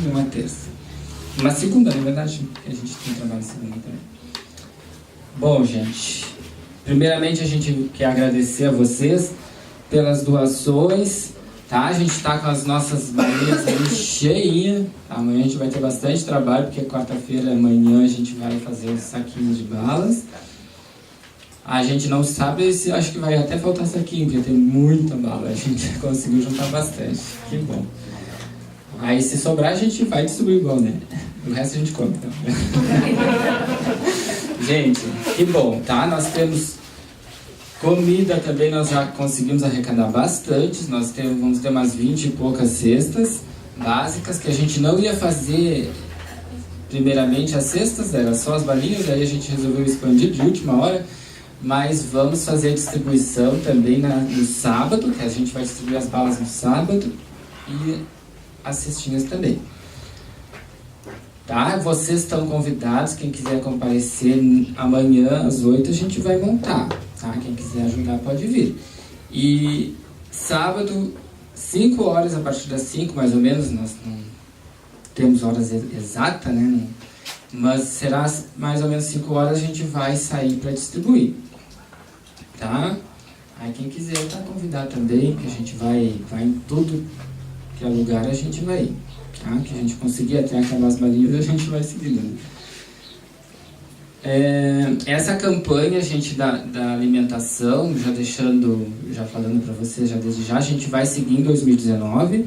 e uma terça. Uma segunda, na verdade, porque a gente tem trabalho segunda também. Bom, gente, primeiramente a gente quer agradecer a vocês pelas doações, tá? A gente tá com as nossas baleias aí cheinhas. Amanhã a gente vai ter bastante trabalho, porque quarta-feira, amanhã, a gente vai fazer os saquinhos de balas. A gente não sabe se, acho que vai até faltar saquinho, porque tem muita bala. A gente conseguiu juntar bastante, que bom. Aí se sobrar a gente vai distribuir igual, né? O resto a gente come, então. Gente, que bom, tá? Nós temos comida também, nós já conseguimos arrecadar bastante. Vamos ter umas 20 e poucas cestas básicas, que a gente não ia fazer primeiramente as cestas, era só as balinhas, aí a gente resolveu expandir de última hora. Mas vamos fazer a distribuição também no sábado, que a gente vai distribuir as balas no sábado, e as cestinhas também. Tá? Vocês estão convidados, quem quiser comparecer amanhã às 8 a gente vai montar, tá? Quem quiser ajudar pode vir. E sábado, 5 horas, a partir das 5 mais ou menos, nós não temos horas exatas, né? Mas será mais ou menos 5 horas a gente vai sair para distribuir, tá? Aí quem quiser tá convidado também, que a gente vai em tudo que é lugar, a gente vai ir. Tá? Que a gente conseguir até acabar as balinhas, a gente vai seguindo. Essa campanha, gente, da alimentação, já falando para vocês, já desde já, a gente vai seguir em 2019,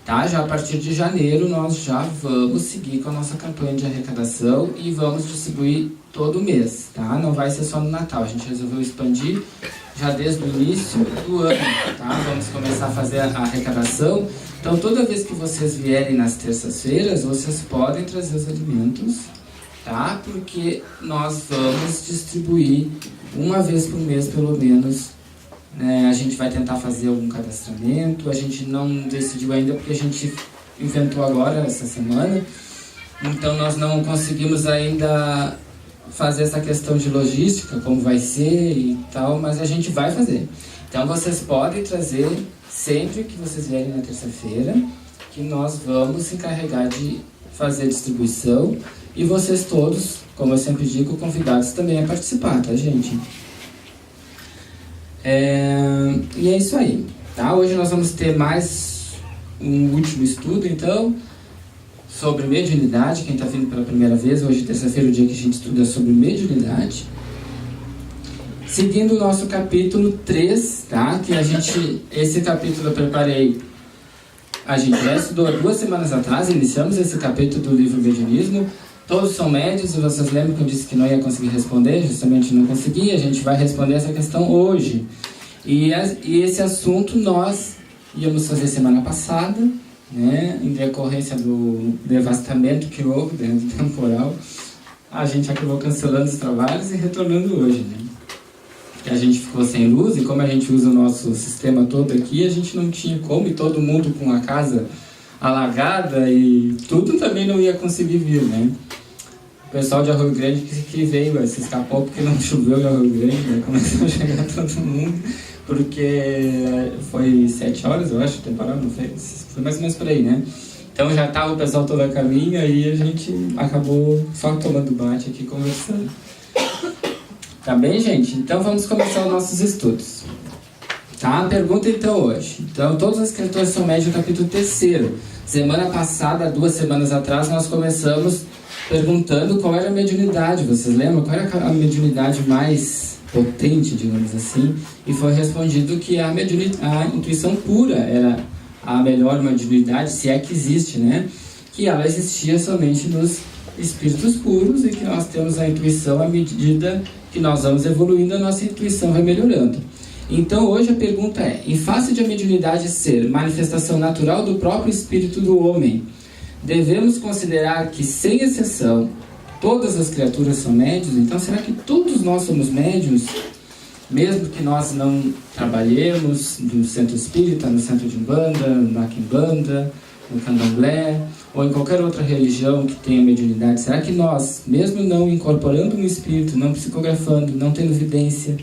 tá? Já a partir de janeiro nós já vamos seguir com a nossa campanha de arrecadação e vamos distribuir todo mês, tá? Não vai ser só no Natal, a gente resolveu expandir já desde o início do ano, tá? Vamos começar a fazer a arrecadação. Então, toda vez que vocês vierem nas terças-feiras, vocês podem trazer os alimentos, tá? Porque nós vamos distribuir uma vez por mês, pelo menos, né? A gente vai tentar fazer algum cadastramento, a gente não decidiu ainda porque a gente inventou agora, essa semana. Então, nós não conseguimos ainda fazer essa questão de logística, como vai ser e tal, mas a gente vai fazer. Então, vocês podem trazer sempre que vocês vierem na terça-feira, que nós vamos se encarregar de fazer a distribuição, e vocês todos, como eu sempre digo, convidados também a participar, tá, gente? E é isso aí, tá? Hoje nós vamos ter mais um último estudo, então, sobre mediunidade. Quem está vindo pela primeira vez, hoje, terça-feira, o dia que a gente estuda sobre mediunidade. Seguindo o nosso capítulo 3, tá? Que esse capítulo eu preparei, a gente já estudou 2 semanas atrás, iniciamos esse capítulo do livro Mediunismo. Todos são médios, e vocês lembram que eu disse que não ia conseguir responder, justamente não consegui, a gente vai responder essa questão hoje. E esse assunto nós íamos fazer semana passada, né? Em decorrência do devastamento que houve dentro do temporal, a gente acabou cancelando os trabalhos e retornando hoje, né? Que a gente ficou sem luz, e como a gente usa o nosso sistema todo aqui, a gente não tinha como, e todo mundo com a casa alagada e tudo também não ia conseguir vir, né? O pessoal de Arroio Grande que veio, se escapou porque não choveu em Arroio Grande, né? Começou a chegar todo mundo, porque foi 7 horas, eu acho, o temporal, não foi mais ou menos por aí, né? Então já estava o pessoal todo a caminho, aí a gente acabou só tomando bate aqui, conversando. Tá bem, gente? Então vamos começar os nossos estudos. Tá? Pergunta então hoje. Então, todos os escritores são médios no capítulo 3º. Semana passada, 2 semanas atrás, nós começamos perguntando qual era a mediunidade. Vocês lembram? Qual era a mediunidade mais potente, digamos assim? E foi respondido que a intuição pura era a melhor mediunidade, se é que existe, né? Que ela existia somente nos espíritos puros, e que nós temos a intuição à medida que nós vamos evoluindo, a nossa intuição vai melhorando. Então hoje a pergunta é: em face de a mediunidade ser manifestação natural do próprio espírito do homem, devemos considerar que, sem exceção, todas as criaturas são médiuns? Então será que todos nós somos médiuns? Mesmo que nós não trabalhemos no centro espírita, no centro de Umbanda, na Quimbanda, no Candomblé, ou em qualquer outra religião que tenha mediunidade, será que nós, mesmo não incorporando um espírito, não psicografando, não tendo evidência,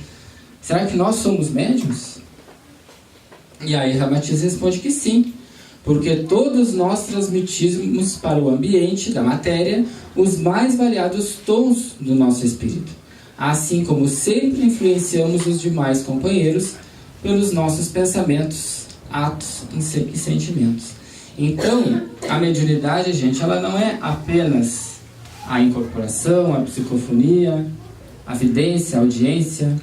será que nós somos médiuns? E aí Ramatiz responde que sim, porque todos nós transmitimos para o ambiente da matéria os mais variados tons do nosso espírito, assim como sempre influenciamos os demais companheiros pelos nossos pensamentos, atos e sentimentos. Então, a mediunidade, gente, ela não é apenas a incorporação, a psicofonia, a vidência, a audiência.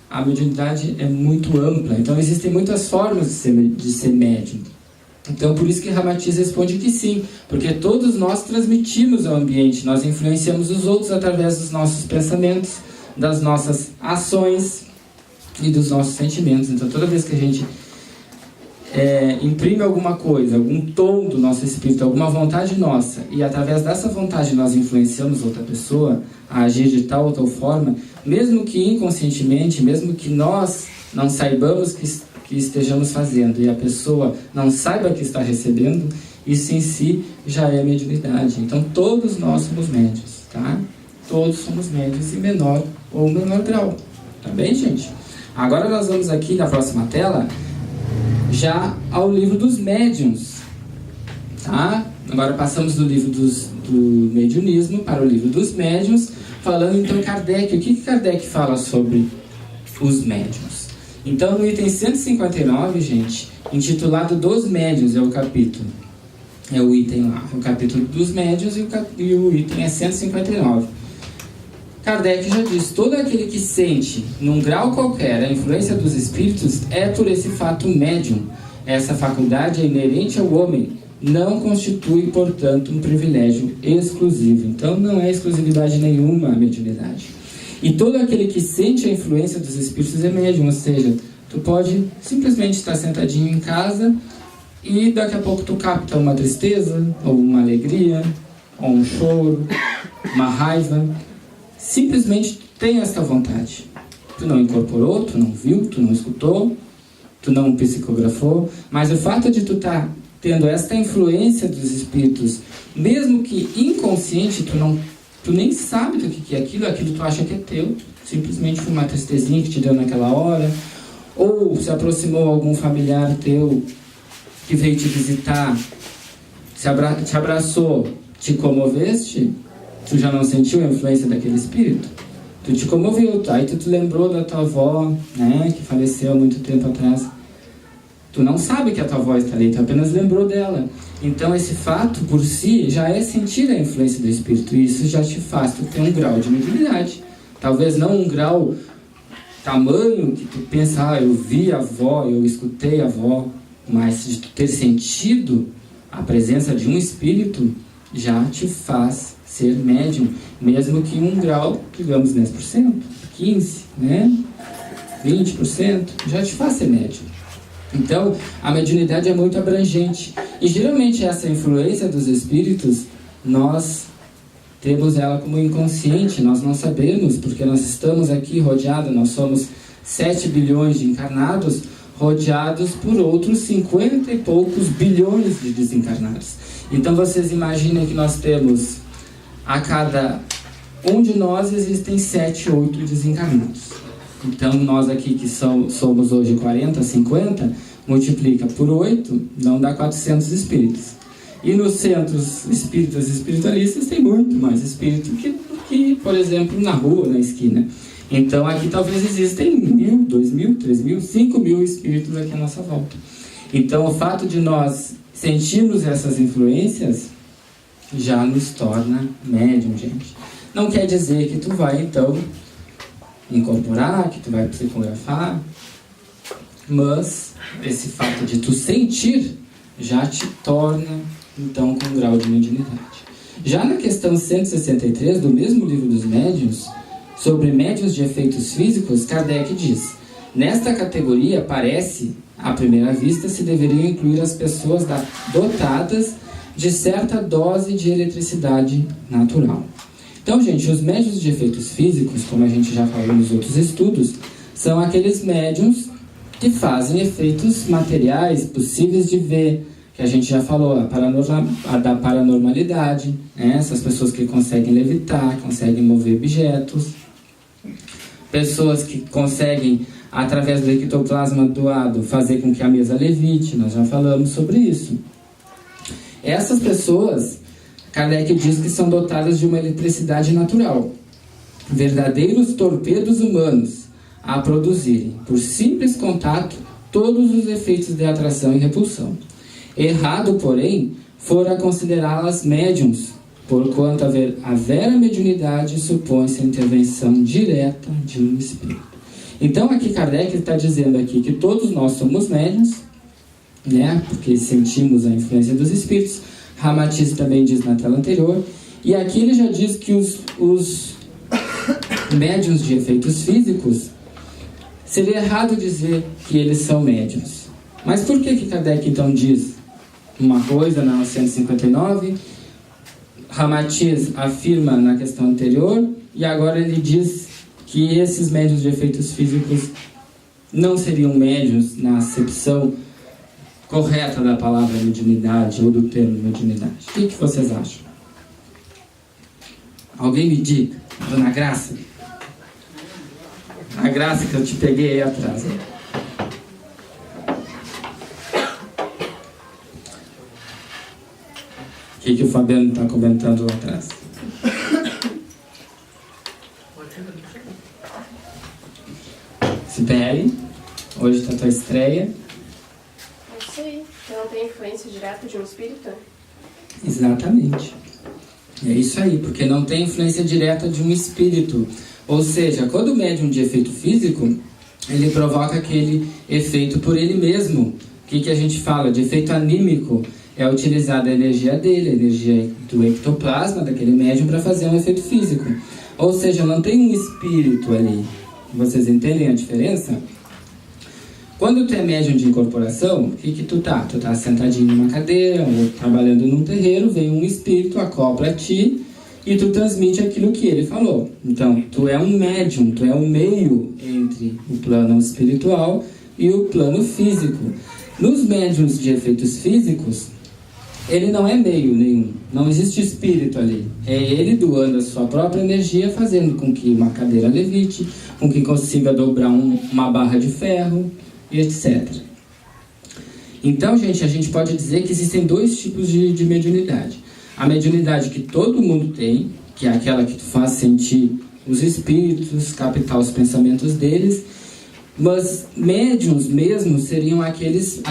A mediunidade é muito ampla, então existem muitas formas de ser médium. Então, por isso que Ramatiz responde que sim, porque todos nós transmitimos ao ambiente, nós influenciamos os outros através dos nossos pensamentos, das nossas ações e dos nossos sentimentos. Então, toda vez que a gente imprime alguma coisa, algum tom do nosso espírito, alguma vontade nossa, e através dessa vontade nós influenciamos outra pessoa a agir de tal ou tal forma, mesmo que inconscientemente, mesmo que nós não saibamos que estejamos fazendo e a pessoa não saiba que está recebendo, isso em si já é mediunidade. Então todos nós somos médiuns, tá? Todos somos médiuns em menor ou menor grau, tá bem, gente? Agora nós vamos aqui na próxima tela já ao livro dos médiuns, tá? Agora passamos do livro do mediunismo para o livro dos médiuns, falando então Kardec. O que Kardec fala sobre os médiuns? Então no item 159, gente, intitulado Dos Médiuns é o capítulo. É o item lá, o capítulo dos médiuns e o item é 159. Kardec já diz: todo aquele que sente, num grau qualquer, a influência dos espíritos é por esse fato médium. Essa faculdade é inerente ao homem, não constitui, portanto, um privilégio exclusivo. Então, não é exclusividade nenhuma a mediunidade. E todo aquele que sente a influência dos espíritos é médium, ou seja, tu pode simplesmente estar sentadinho em casa e daqui a pouco tu capta uma tristeza, ou uma alegria, ou um choro, uma raiva. Simplesmente tem esta vontade. Tu não incorporou, tu não viu, tu não escutou, tu não psicografou, mas o fato de tu estar tendo esta influência dos espíritos, mesmo que inconsciente, tu nem sabe do que é aquilo tu acha que é teu, simplesmente foi uma tristezinha que te deu naquela hora, ou se aproximou algum familiar teu que veio te visitar, te abraçou, te comoveste, tu já não sentiu a influência daquele espírito? Tu te comoveu, aí tu te lembrou da tua avó, né, que faleceu há muito tempo atrás. Tu não sabe que a tua avó está ali, tu apenas lembrou dela. Então esse fato por si já é sentir a influência do espírito, e isso já te faz tu ter um grau de mediunidade. Talvez não um grau tamanho que tu pensa, eu vi a avó, eu escutei a avó, mas de tu ter sentido a presença de um espírito já te faz ser médium, mesmo que um grau, digamos 10%, 15%, né? 20%, já te faz ser médium. Então, a mediunidade é muito abrangente. E geralmente essa influência dos espíritos, nós temos ela como inconsciente, nós não sabemos, porque nós estamos aqui rodeados, nós somos 7 bilhões de encarnados, rodeados por outros 50 e poucos bilhões de desencarnados. Então vocês imaginem que nós temos, a cada um de nós existem 7, 8 desencarnados. Então nós aqui que somos hoje 40, 50, multiplica por 8, não dá 400 espíritos. E nos centros espíritas e espiritualistas tem muito mais espírito que, por exemplo, na rua, na esquina. Então aqui talvez existem 1.000, 2.000, 3.000, 5.000 espíritos aqui à nossa volta. Então o fato de nós sentirmos essas influências já nos torna médium, gente. Não quer dizer que tu vai então incorporar, que tu vai psicografar, mas esse fato de tu sentir já te torna então com um grau de mediunidade. Já na questão 163 do mesmo livro dos médiuns, sobre médiuns de efeitos físicos, Kardec diz: nesta categoria parece, à primeira vista, se deveriam incluir as pessoas dotadas de certa dose de eletricidade natural. Então, gente, os médiuns de efeitos físicos, como a gente já falou nos outros estudos, são aqueles médiuns que fazem efeitos materiais possíveis de ver, que a gente já falou, a da paranormalidade, né? Essas pessoas que conseguem levitar, conseguem mover objetos, pessoas que conseguem através do ectoplasma doado, fazer com que a mesa levite. Nós já falamos sobre isso. Essas pessoas, Kardec diz que são dotadas de uma eletricidade natural, verdadeiros torpedos humanos a produzirem, por simples contato, todos os efeitos de atração e repulsão. Errado, porém, fora considerá-las médiums, porquanto a vera mediunidade supõe-se a intervenção direta de um espírito. Então, aqui Kardec está dizendo aqui que todos nós somos médiuns, né? Porque sentimos a influência dos espíritos. Ramatiz também diz na tela anterior. E aqui ele já diz que os médiuns de efeitos físicos, seria errado dizer que eles são médiuns. Mas por que Kardec então diz uma coisa na 159, Ramatiz afirma na questão anterior, e agora ele diz que esses médiuns de efeitos físicos não seriam médiuns na acepção correta da palavra mediunidade ou do termo mediunidade? O que vocês acham? Alguém me diga, Dona Graça? A Graça que eu te peguei aí atrás. O que o Fabiano está comentando lá atrás? Sibeli, hoje está a tua estreia. Não sei, não tem influência direta de um espírito? Exatamente. É isso aí, porque não tem influência direta de um espírito. Ou seja, quando o médium de efeito físico, ele provoca aquele efeito por ele mesmo. O que a gente fala? De efeito anímico. É utilizada a energia dele, a energia do ectoplasma daquele médium para fazer um efeito físico. Ou seja, não tem um espírito ali. Vocês entendem a diferença? Quando tu é médium de incorporação, o que tu tá? Tu tá sentadinho numa cadeira ou trabalhando num terreiro, vem um espírito, acopla a ti e tu transmite aquilo que ele falou. Então, tu é um médium, tu é um meio entre o plano espiritual e o plano físico. Nos médiums de efeitos físicos, ele não é meio nenhum, não existe espírito ali. É ele doando a sua própria energia, fazendo com que uma cadeira levite, com que consiga dobrar uma barra de ferro, e etc. Então, gente, a gente pode dizer que existem dois tipos de mediunidade. A mediunidade que todo mundo tem, que é aquela que tu faz sentir os espíritos, captar os pensamentos deles, mas médiuns mesmo seriam aqueles